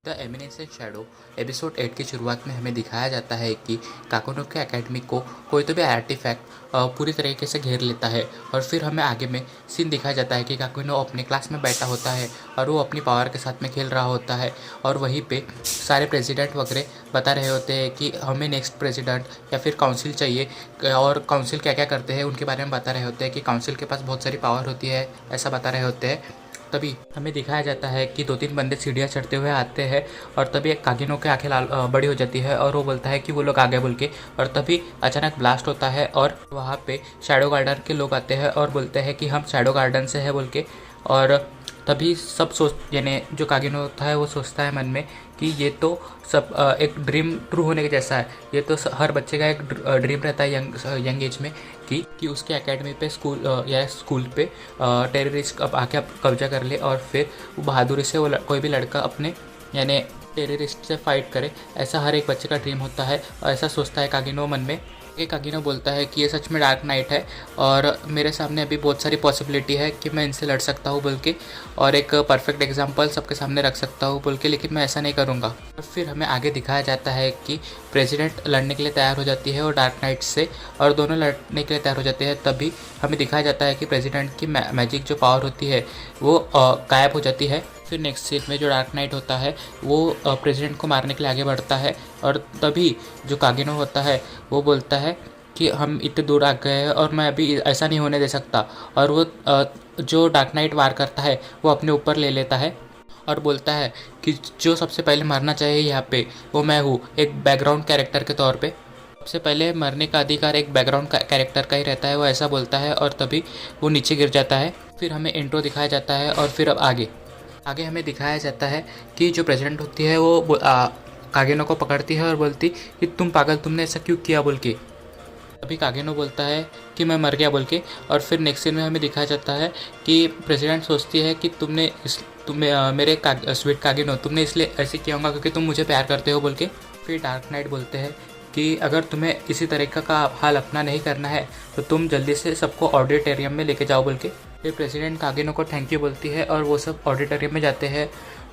The एमिनेसेंट shadow episode 8 की शुरुआत में हमें दिखाया जाता है कि काकोनोके एकेडमी को कोई तो भी आर्टिफैक्ट पूरी तरीके से घेर लेता है। और फिर हमें आगे में सीन दिखाया जाता है कि काकुनो अपने क्लास में बैठा होता है और वो अपनी पावर के साथ में खेल रहा होता है। और वहीं पे सारे प्रेसिडेंट वगैरह बता रहे होते हैं कि हमें नेक्स्ट प्रेसिडेंट या फिर काउंसिल चाहिए और काउंसिल क्या क्या करते हैं उनके बारे में बता रहे होते हैं कि काउंसिल के पास बहुत सारी पावर होती है, ऐसा बता रहे होते हैं। तभी हमें दिखाया जाता है कि 2-3 बंदे सीढ़ियाँ चढ़ते हुए आते हैं और तभी एक कागिनो की आंखें लाल बड़ी हो जाती है और वो बोलता है कि वो लोग आ गए बोल के। और तभी अचानक ब्लास्ट होता है और वहाँ पे शैडो गार्डन के लोग आते हैं और बोलते हैं कि हम शैडो गार्डन से है बोल के। और तभी सब यानी जो कागिनो होता है वो सोचता है मन में कि ये तो सब एक ड्रीम ट्रू होने के जैसा है। ये तो हर बच्चे का एक ड्रीम रहता है यंग एज में कि उसके एकेडमी पे स्कूल पे टेररिस्ट अब आके कब्जा कर ले और फिर वो बहादुरी से वो कोई भी लड़का अपने यानी टेररिस्ट से फाइट करे। ऐसा हर एक बच्चे का ड्रीम होता है और ऐसा सोचता है कागिनो मन में। कागिनो बोलता है कि ये सच में डार्क नाइट है और मेरे सामने अभी बहुत सारी पॉसिबिलिटी है कि मैं इनसे लड़ सकता हूँ बोल के और एक परफेक्ट एग्जांपल सबके सामने रख सकता हूँ बोल के, लेकिन मैं ऐसा नहीं करूँगा। और फिर हमें आगे दिखाया जाता है कि प्रेसिडेंट लड़ने के लिए तैयार हो जाती है और डार्क नाइट से और दोनों लड़ने के लिए तैयार हो जाते हैं। तभी हमें दिखाया जाता है कि प्रेसिडेंट की मैजिक जो पावर होती है वो गायब हो जाती है। फिर नेक्स्ट सीन में जो डार्क नाइट होता है वो प्रेसिडेंट को मारने के लिए आगे बढ़ता है और तभी जो कागिनो होता है वो बोलता है कि हम इतने दूर आ गए हैं और मैं अभी ऐसा नहीं होने दे सकता। और वो जो डार्क नाइट वार करता है वो अपने ऊपर ले लेता है और बोलता है कि जो सबसे पहले मरना चाहिए यहाँ पे वो मैं हूँ, एक बैकग्राउंड कैरेक्टर के तौर पे। सबसे पहले मरने का अधिकार एक बैकग्राउंड कैरेक्टर का ही रहता है, वो ऐसा बोलता है और तभी वो नीचे गिर जाता है। फिर हमें इंट्रो दिखाया जाता है और फिर अब आगे हमें दिखाया जाता है कि जो प्रेसिडेंट होती है वो कागिनो को पकड़ती है और बोलती कि तुम पागल, तुमने ऐसा क्यों किया बोल के। अभी कागिनो बोलता है कि मैं मर गया बोल के। और फिर नेक्स्ट सीन में हमें दिखाया जाता है कि प्रेसिडेंट सोचती है कि मेरे स्वीट कागिनो तुमने इसलिए ऐसे किया होगा क्योंकि तुम मुझे प्यार करते हो बोल के। फिर डार्क नाइट बोलते हैं कि अगर तुम्हें इसी तरीक़ा का हाल अपना नहीं करना है तो तुम जल्दी से सबको ऑडिटोरियम में लेके जाओ बोल के। फिर प्रेसिडेंट कागिनो को थैंक यू बोलती है और वो सब ऑडिटोरियम में जाते हैं।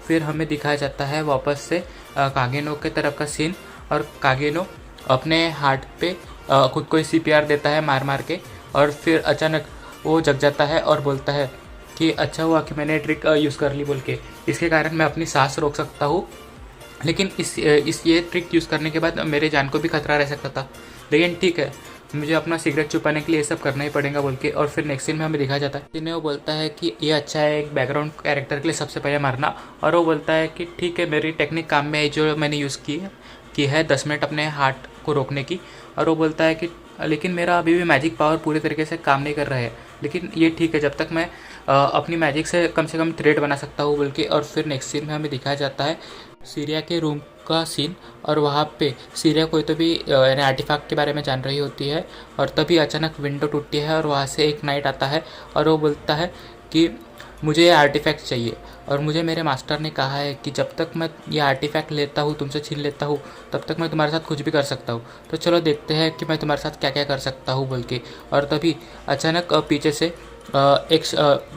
फिर हमें दिखाया जाता है वापस से कागिनो के तरफ का सीन और कागिनो अपने हार्ट पे खुद को CPR देता है मार मार के। और फिर अचानक वो जग जाता है और बोलता है कि अच्छा हुआ कि मैंने ट्रिक यूज़ कर ली बोल के, इसके कारण मैं अपनी सांस रोक सकता हूँ। लेकिन ये ट्रिक यूज़ करने के बाद मेरे जान को भी खतरा रह सकता था, लेकिन ठीक है मुझे अपना सिगरेट छुपाने के लिए ये सब करना ही पड़ेगा बोल के। और फिर नेक्स्ट सीन में हमें दिखाया जाता है जिन्हें वो बोलता है कि ये अच्छा है एक बैकग्राउंड कैरेक्टर के लिए सबसे पहले मारना। और वो बोलता है कि ठीक है मेरी टेक्निक काम में आई जो मैंने यूज़ की है 10 मिनट अपने हार्ट को रोकने की। और वो बोलता है कि लेकिन मेरा अभी भी मैजिक पावर पूरी तरीके से काम नहीं कर रहा है, लेकिन ये ठीक है जब तक मैं अपनी मैजिक से कम थ्रेड बना सकता हूँ बोल के। और फिर नेक्स्ट सीन में हमें दिखाया जाता है सीरिया के रूम का सीन और वहाँ पे सीरिया कोई तो भी यानी आर्टिफैक्ट के बारे में जान रही होती है। और तभी अचानक विंडो टूटती है और वहाँ से एक नाइट आता है और वो बोलता है कि मुझे ये आर्टिफैक्ट चाहिए और मुझे मेरे मास्टर ने कहा है कि जब तक मैं ये आर्टिफैक्ट लेता हूँ तुमसे छीन लेता हूँ तब तक मैं तुम्हारे साथ कुछ भी कर सकता हूँ, तो चलो देखते हैं कि मैं तुम्हारे साथ क्या क्या कर सकता हूँ बोल के। और तभी अचानक पीछे से एक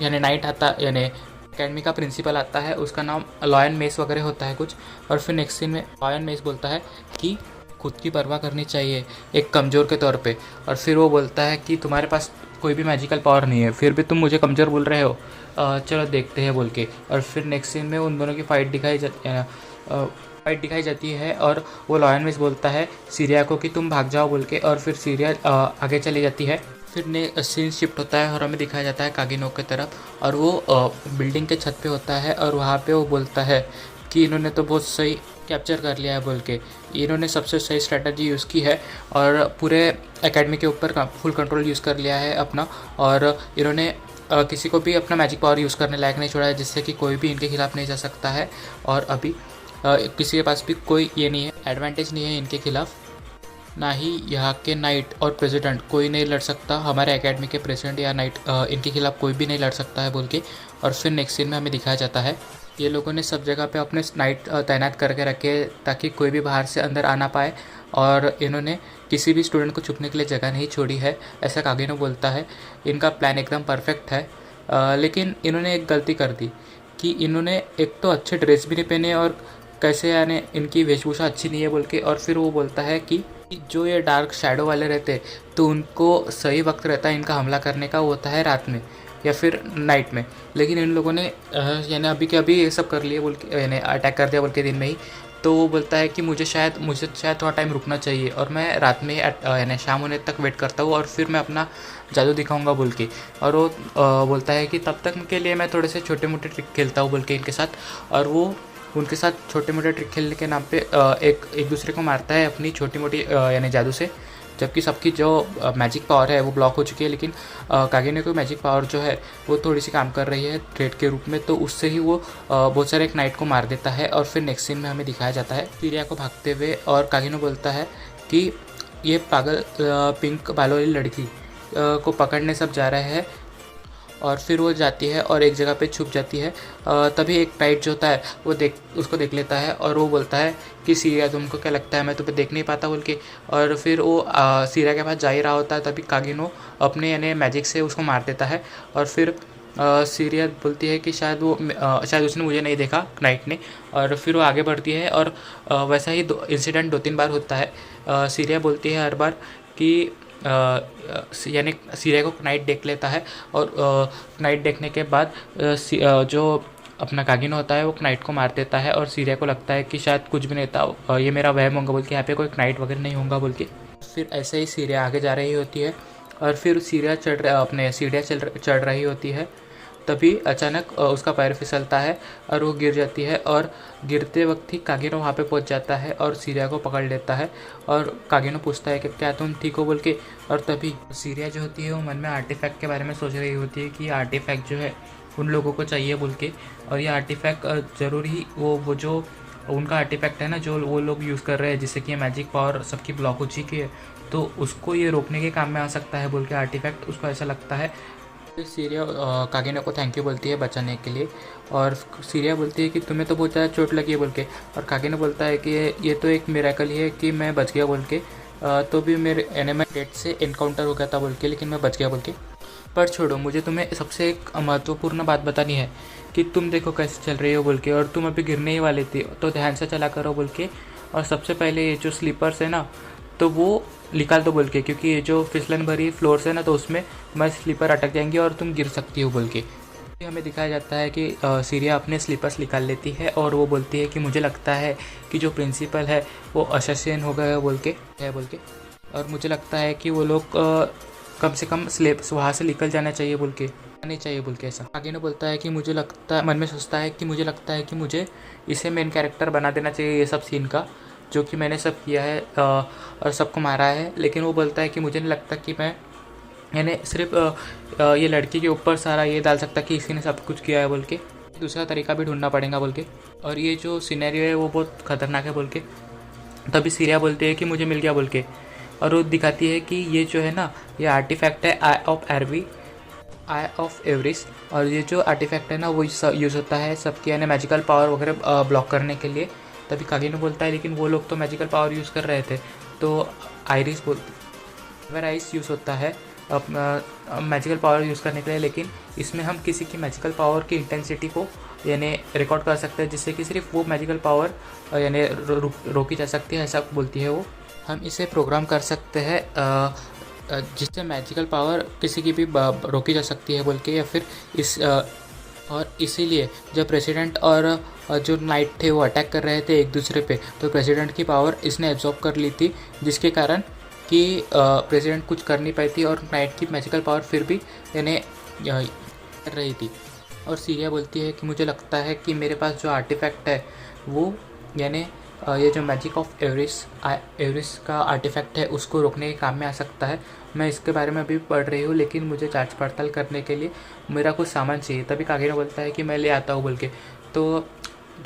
यानी नाइट आता यानी अकेडमी का प्रिंसिपल आता है, उसका नाम लॉयन मेस वगैरह होता है कुछ। और फिर नेक्स्ट सीन में लॉयन मेस बोलता है कि खुद की परवाह करनी चाहिए एक कमज़ोर के तौर पे। और फिर वो बोलता है कि तुम्हारे पास कोई भी मैजिकल पावर नहीं है फिर भी तुम मुझे कमज़ोर बोल रहे हो, चलो देखते हैं बोल के। और फिर नेक्स्ट सीन में उन दोनों की फाइट दिखाई जाती है और वो लॉयन मेस बोलता है सीरिया को कि तुम भाग जाओ बोल के। और फिर सीरिया आगे चली जाती है। फिर सीन शिफ्ट होता है और हमें दिखाया जाता है कागिनो की तरफ और वो बिल्डिंग के छत पे होता है और वहाँ पे वो बोलता है कि इन्होंने तो बहुत सही कैप्चर कर लिया है बोल के, इन्होंने सबसे सही स्ट्रैटेजी यूज़ की है और पूरे एकेडमी के ऊपर फुल कंट्रोल यूज़ कर लिया है अपना। और इन्होंने किसी को भी अपना मैजिक पावर यूज़ करने लायक नहीं छोड़ा है जिससे कि कोई भी इनके खिलाफ़ नहीं जा सकता है। और अभी किसी के पास भी कोई ये नहीं है, एडवांटेज नहीं है इनके खिलाफ़, ना ही यहाँ के नाइट और प्रेसिडेंट कोई नहीं लड़ सकता, हमारे एकेडमी के प्रेसिडेंट या नाइट इनके खिलाफ़ कोई भी नहीं लड़ सकता है बोल के। और फिर नेक्स्ट सीन में हमें दिखाया जाता है ये लोगों ने सब जगह पे अपने नाइट तैनात करके रखे ताकि कोई भी बाहर से अंदर आ ना पाए और इन्होंने किसी भी स्टूडेंट को छुपने के लिए जगह नहीं छोड़ी है, ऐसा कागिनो बोलता है। इनका प्लान एकदम परफेक्ट है, लेकिन इन्होंने एक गलती कर दी कि इन्होंने एक तो अच्छे ड्रेस भी नहीं पहने और कैसे यानी इनकी वेशभूषा अच्छी नहीं है बोल के। और फिर वो बोलता है कि जो ये डार्क शैडो वाले रहते तो उनको सही वक्त रहता है इनका हमला करने का, वो होता है रात में या फिर नाइट में, लेकिन इन लोगों ने यानी अभी के अभी ये सब कर लिए बोल के, यानी अटैक कर दिया बोल के दिन में ही। तो वो बोलता है कि मुझे शायद थोड़ा टाइम रुकना चाहिए और मैं रात में यानी शाम होने तक वेट करता हूँ और फिर मैं अपना जादू दिखाऊंगा बोल के। और वो बोलता है कि तब तक के लिए मैं थोड़े से छोटे मोटे ट्रिक खेलता हूँ बोल के इनके साथ। और वो उनके साथ छोटे मोटे ट्रिक खेलने के नाम पे एक दूसरे को मारता है अपनी छोटी मोटी यानी जादू से, जबकि सबकी जो मैजिक पावर है वो ब्लॉक हो चुकी है। लेकिन कागिनो की मैजिक पावर जो है वो थोड़ी सी काम कर रही है थ्रेड के रूप में, तो उससे ही वो बहुत सारे एक नाइट को मार देता है। और फिर नेक्स्ट सीन में हमें दिखाया जाता है सीरिया को भागते हुए, और कागिनो बोलता है कि ये पागल पिंक बालों वाली लड़की को पकड़ने सब जा रहे हैं। और फिर वो जाती है और एक जगह पे छुप जाती है। तभी एक नाइट जो होता है वो उसको देख लेता है और वो बोलता है कि सीरिया तुमको क्या लगता है मैं तुम्हें देख नहीं पाता बोल के। और फिर वो सीरिया के पास जा ही रहा होता है, तभी कागिनो अपने यानी मैजिक से उसको मार देता है। और फिर सीरिया बोलती है कि शायद उसने मुझे नहीं देखा नाइट ने। और फिर वो आगे बढ़ती है और वैसा ही इंसिडेंट 2-3 बार होता है। सीरिया बोलती है हर बार कि यानी सीरिया को नाइट देख लेता है और नाइट देखने के बाद जो अपना कागिनो होता है वो नाइट को मार देता है। और सीरिया को लगता है कि शायद कुछ भी नहीं था, ये मेरा वहम होगा बोल के, यहाँ पे कोई नाइट वगैरह नहीं होगा बोल के। फिर ऐसे ही सीरिया आगे जा रही होती है और फिर सीरिया अपने सीढ़ियाँ चढ़ रही होती है। तभी अचानक उसका पैर फिसलता है और वो गिर जाती है। और गिरते वक्त ही कागिनो वहाँ पे पहुँच जाता है और सीरिया को पकड़ लेता है। और कागिनो पूछता है कि क्या तुम ठीक हो बोल के। और तभी सीरिया जो होती है वो मन में आर्टिफैक्ट के बारे में सोच रही होती है कि आर्टिफैक्ट जो है उन लोगों को चाहिए बोल के। और ये आर्टिफैक्ट ज़रूर ही वो जो उनका आर्टिफैक्ट है ना जो वो लोग यूज़ कर रहे हैं, जिससे कि मैजिक पावर सबकी ब्लॉक हो चुकी है, तो उसको ये रोकने के काम में आ सकता है बोल के आर्टिफैक्ट, उसको ऐसा लगता है। फिर सीरिया कागिनो को थैंक यू बोलती है बचाने के लिए। और सीरिया बोलती है कि तुम्हें तो बहुत ज़्यादा चोट लगी है बोल के। और कागिनो बोलता है कि ये तो एक मिरेकल ही है कि मैं बच गया बोल के। तो भी मेरे एनिमल डेट से इनकाउंटर हो गया था बोल के, लेकिन मैं बच गया बोल के। पर छोड़ो, मुझे तुम्हें सबसे एक महत्वपूर्ण बात बतानी है कि तुम देखो कैसे चल रही हो बोल के, और तुम अभी गिरने ही वाली थी, तो ध्यान से चला करो बोल के। और सबसे पहले ये जो स्लीपर्स है ना तो वो निकाल दो बोल के, क्योंकि ये जो फिसलन भरी फ्लोर्स है ना तो उसमें तुम्हारे स्लीपर अटक जाएंगे और तुम गिर सकती हो बोल के। हमें दिखाया जाता है कि सीरिया अपने स्लीपर्स निकाल लेती है और वो बोलती है कि मुझे लगता है कि जो प्रिंसिपल है वो असैसिन हो गया है बोल के। और मुझे लगता है कि वो लोग कम से कम वहाँ से निकल जाना चाहिए बोल के, नहीं चाहिए बोल के ऐसा। आगे ने बोलता है कि मुझे लगता है, मन में सोचता है कि मुझे लगता है कि मुझे इसे मेन कैरेक्टर बना देना चाहिए ये सब सीन का, जो कि मैंने सब किया है और सबको मारा है। लेकिन वो बोलता है कि मुझे नहीं लगता कि मैं यानी सिर्फ ये लड़की के ऊपर सारा ये डाल सकता कि इसी ने सब कुछ किया है बोल के, दूसरा तरीका भी ढूंढना पड़ेगा बोल के। और ये जो सिनेरियो है वो बहुत ख़तरनाक है बोल के। तभी सीरिया बोलती है कि मुझे मिल गया बोल के। और वो दिखाती है कि ये जो है ना ये आर्टिफैक्ट है आई ऑफ एवरिस। और ये जो आर्टिफैक्ट है ना वो यूज़ होता है सबकी यानी मैजिकल पावर वगैरह ब्लॉक करने के लिए। तभी कागिनो बोलता है लेकिन वो लोग तो मैजिकल पावर यूज़ कर रहे थे। तो आइरिस बोलती है आइस यूज़ होता है मैजिकल पावर यूज़ करने के लिए, लेकिन इसमें हम किसी की मैजिकल पावर की इंटेंसिटी को यानी रिकॉर्ड कर सकते हैं, जिससे कि सिर्फ वो मैजिकल पावर यानी रोकी जा सकती है, ऐसा बोलती है वो। हम इसे प्रोग्राम कर सकते हैं जिससे मैजिकल पावर किसी की भी रोकी जा सकती है बोल के। या फिर और इसीलिए जब प्रेसिडेंट और जो नाइट थे वो अटैक कर रहे थे एक दूसरे पे, तो प्रेसिडेंट की पावर इसने एब्जॉर्ब कर ली थी, जिसके कारण कि प्रेसिडेंट कुछ कर नहीं पाई थी और नाइट की मैजिकल पावर फिर भी यानी कर रही थी। और सीरिया बोलती है कि मुझे लगता है कि मेरे पास जो आर्टिफैक्ट है वो यानी ये जो मैजिक ऑफ एवरिस का आर्टिफैक्ट है उसको रोकने के काम में आ सकता है। मैं इसके बारे में अभी पढ़ रही हूँ, लेकिन मुझे जांच पड़ताल करने के लिए मेरा कुछ सामान चाहिए। तभी कागिनो बोलता है कि मैं ले आता हूँ बोल के। तो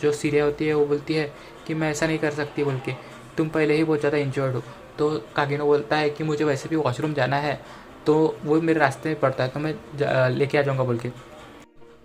जो सीरिया होती है वो बोलती है कि मैं ऐसा नहीं कर सकती बोल के, तुम पहले ही बहुत ज़्यादा इंजर्ड हो। तो कागिनो बोलता है कि मुझे वैसे भी वॉशरूम जाना है, तो वो मेरे रास्ते में पड़ता है, तो मैं लेके आ जाऊँगा बोल के।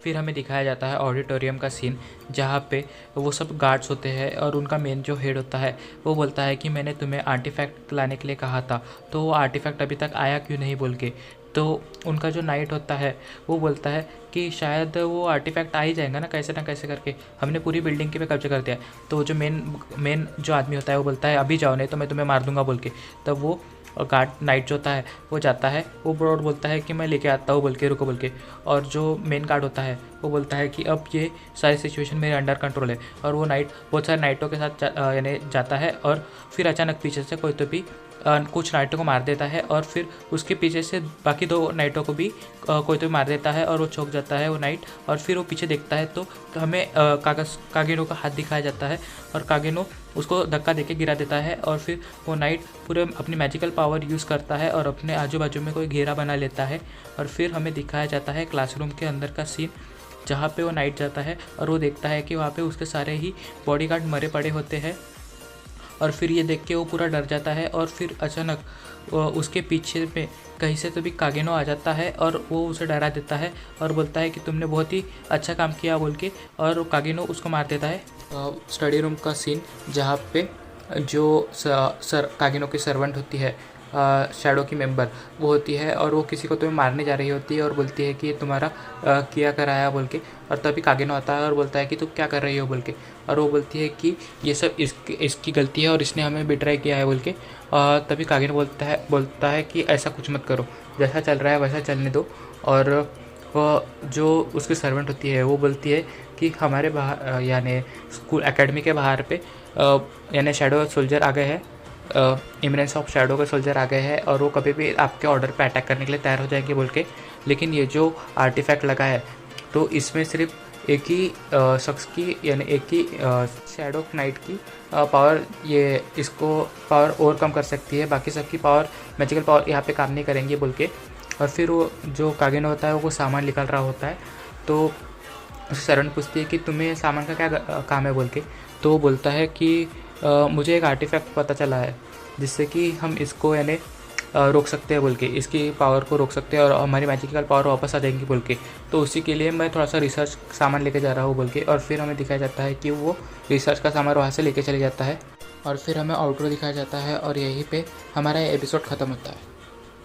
फिर हमें दिखाया जाता है ऑडिटोरियम का सीन, जहाँ पे वो सब गार्ड्स होते हैं और उनका मेन जो हेड होता है वो बोलता है कि मैंने तुम्हें आर्टिफैक्ट लाने के लिए कहा था, तो वो आर्टिफैक्ट अभी तक आया क्यों नहीं बोल के। तो उनका जो नाइट होता है वो बोलता है कि शायद वो आर्टिफैक्ट आ ही जाएगा ना कैसे करके, हमने पूरी बिल्डिंग के पे कब्जा कर दिया। तो वो जो मेन जो आदमी होता है वो बोलता है अभी जाओ नहीं तो मैं तुम्हें मार दूंगा बोल के। तब वो गार्ड नाइट जो होता है वो जाता है, वो ब्रॉड बोलता है कि मैं लेके आता हूँ बोल के, रुको बोल के। और जो मेन गार्ड होता है वो बोलता है कि अब ये सारी सिचुएशन मेरे अंडर कंट्रोल है। और वो नाइट बहुत सारे नाइटों के साथ यानी जाता है और फिर अचानक पीछे से कोई तो भी कुछ नाइटों को मार देता है और फिर उसके पीछे से बाकी 2 नाइटों को भी कोई तो भी मार देता है और वो चौंक जाता है वो नाइट। और फिर वो पीछे देखता है तो हमें कागेनो का हाथ दिखाया जाता है और कागेनो उसको धक्का देके गिरा देता है। और फिर वो नाइट पूरे अपनी मैजिकल पावर यूज़ करता है और अपने आजू बाजू में कोई घेरा बना लेता है। और फिर हमें दिखाया जाता है क्लासरूम के अंदर का सीन, जहाँ पे वो नाइट जाता है और वो देखता है कि वहाँ पे उसके सारे ही बॉडीगार्ड मरे पड़े होते हैं। और फिर ये देख के वो पूरा डर जाता है और फिर अचानक उसके पीछे में कहीं से तो भी कागेनो आ जाता है और वो उसे डरा देता है और बोलता है कि तुमने बहुत ही अच्छा काम किया बोल के, और कागेनो उसको मार देता है। स्टडी रूम का सीन जहाँ पे जो कागेनो की सर्वेंट होती है, शैडो की मेंबर वो होती है और वो किसी को तुम्हें मारने जा रही होती है और बोलती है कि ये तुम्हारा किया कराया बोल के। और तभी कागेनो आता है और बोलता है कि तुम क्या कर रही हो बोल के। और वो बोलती है कि ये सब इसकी गलती है और इसने हमें बिट्राई किया है बोल के। तभी कागेनो बोलता है कि ऐसा कुछ मत करो, जैसा चल रहा है वैसा चलने दो। और वो जो उसकी सर्वेंट होती है वो बोलती है कि हमारे बाहर यानी स्कूल एकेडमी के बाहर पे यानी शैडो सोल्जर आ गए हैं, इमिनेंस ऑफ शैडो के सोल्जर आ गए हैं और वो कभी भी आपके ऑर्डर पे अटैक करने के लिए तैयार हो जाएंगे बोल के। लेकिन ये जो आर्टिफैक्ट लगा है तो इसमें सिर्फ एक ही शख्स की यानी एक ही शैडो नाइट की पावर ये इसको पावर ओवरकम कर सकती है, बाकी सबकी पावर मैजिकल पावर यहाँ पे काम नहीं करेंगी बोल के। और फिर वो जो कागेनो होता है वो सामान निकाल रहा होता है तो उसकी सर्वेंट पूछती है कि तुम्हें सामान का क्या काम है बोल के। तो वो बोलता है कि मुझे एक आर्टिफैक्ट पता चला है जिससे कि हम इसको यानी रोक सकते हैं बोल के, इसकी पावर को रोक सकते हैं और हमारी मैजिकल पावर वापस आ जाएंगी बोल के। तो उसी के लिए मैं थोड़ा सा रिसर्च सामान लेके जा रहा हूँ बोल के। और फिर हमें दिखाया जाता है कि वो रिसर्च का सामान वहाँ से लेके चले जाता है और फिर हमें आउटरो दिखाया जाता है और यहीं पे हमारा एपिसोड ख़त्म होता है।